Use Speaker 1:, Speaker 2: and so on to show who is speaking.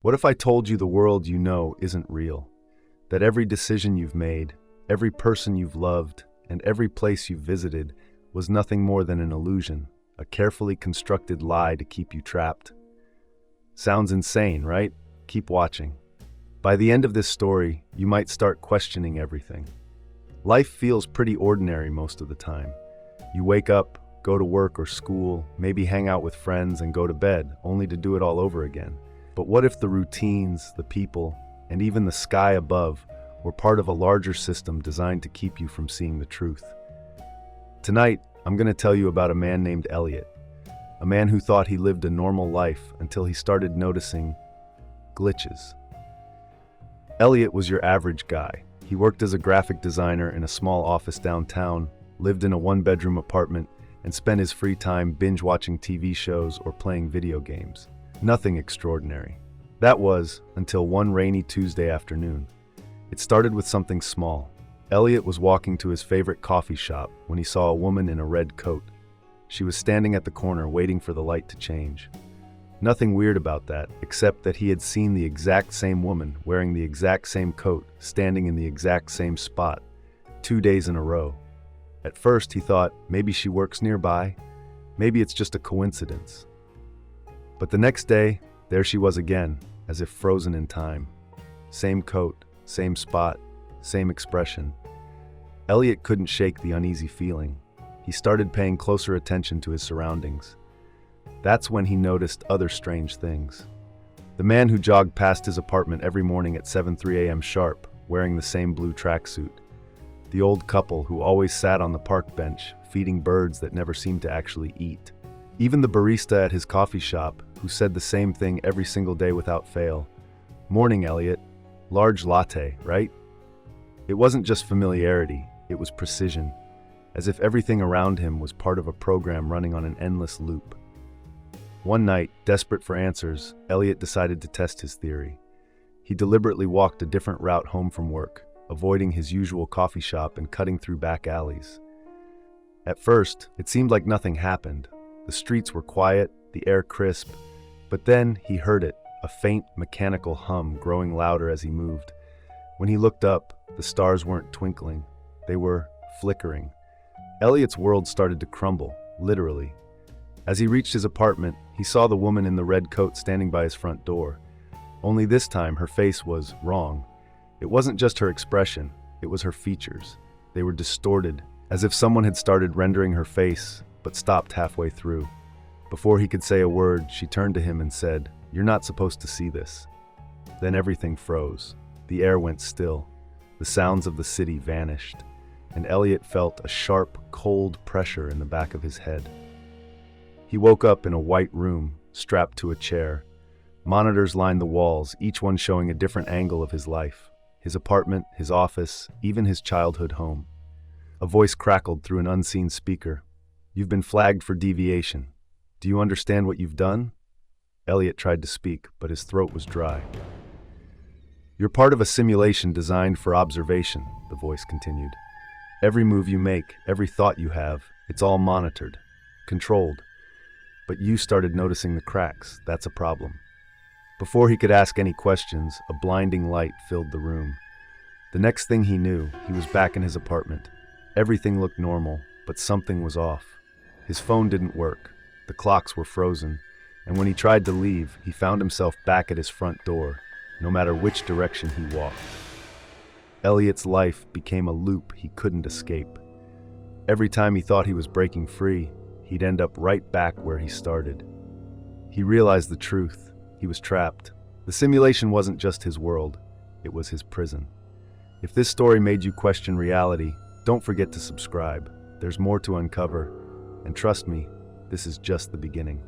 Speaker 1: What if I told you the world you know isn't real? That every decision you've made, every person you've loved, and every place you've visited was nothing more than an illusion, a carefully constructed lie to keep you trapped? Sounds insane, right? Keep watching. By the end of this story, you might start questioning everything. Life feels pretty ordinary most of the time. You wake up, go to work or school, maybe hang out with friends and go to bed, only to do it all over again. But what if the routines, the people, and even the sky above were part of a larger system designed to keep you from seeing the truth? Tonight, I'm going to tell you about a man named Elliot, a man who thought he lived a normal life until he started noticing glitches. Elliot was your average guy. He worked as a graphic designer in a small office downtown, lived in a one-bedroom apartment, and spent his free time binge-watching TV shows or playing video games. Nothing extraordinary. That was until one rainy Tuesday afternoon. It started with something small. Elliot was walking to his favorite coffee shop when he saw a woman in a red coat. She was standing at the corner waiting for the light to change. Nothing weird about that, except that he had seen the exact same woman wearing the exact same coat, standing in the exact same spot, 2 days in a row. At first, he thought maybe she works nearby, maybe it's just a coincidence. But the next day, there she was again, as if frozen in time. Same coat, same spot, same expression. Elliot couldn't shake the uneasy feeling. He started paying closer attention to his surroundings. That's when he noticed other strange things. The man who jogged past his apartment every morning at 7:03 a.m. sharp, wearing the same blue tracksuit. The old couple who always sat on the park bench, feeding birds that never seemed to actually eat. Even the barista at his coffee shop, who said the same thing every single day without fail. "Morning, Elliot. Large latte, right?" It wasn't just familiarity, it was precision, as if everything around him was part of a program running on an endless loop. One night, desperate for answers, Elliot decided to test his theory. He deliberately walked a different route home from work, avoiding his usual coffee shop and cutting through back alleys. At first, it seemed like nothing happened. The streets were quiet, the air crisp, but then he heard it, a faint mechanical hum growing louder as he moved. When he looked up, the stars weren't twinkling, they were flickering. Elliot's world started to crumble, literally. As he reached his apartment, he saw the woman in the red coat standing by his front door. Only this time, her face was wrong. It wasn't just her expression, it was her features. They were distorted, as if someone had started rendering her face, but stopped halfway through. Before he could say a word, she turned to him and said, "You're not supposed to see this." Then everything froze. The air went still. The sounds of the city vanished, and Elliot felt a sharp, cold pressure in the back of his head. He woke up in a white room, strapped to a chair. Monitors lined the walls, each one showing a different angle of his life. His apartment, his office, even his childhood home. A voice crackled through an unseen speaker. "You've been flagged for deviation. Do you understand what you've done?" Elliot tried to speak, but his throat was dry. "You're part of a simulation designed for observation," the voice continued. "Every move you make, every thought you have, it's all monitored, controlled. But you started noticing the cracks. That's a problem." Before he could ask any questions, a blinding light filled the room. The next thing he knew, he was back in his apartment. Everything looked normal, but something was off. His phone didn't work, the clocks were frozen, and when he tried to leave, he found himself back at his front door, no matter which direction he walked. Elliot's life became a loop he couldn't escape. Every time he thought he was breaking free, he'd end up right back where he started. He realized the truth. He was trapped. The simulation wasn't just his world, it was his prison. If this story made you question reality, don't forget to subscribe. There's more to uncover, and trust me, this is just the beginning.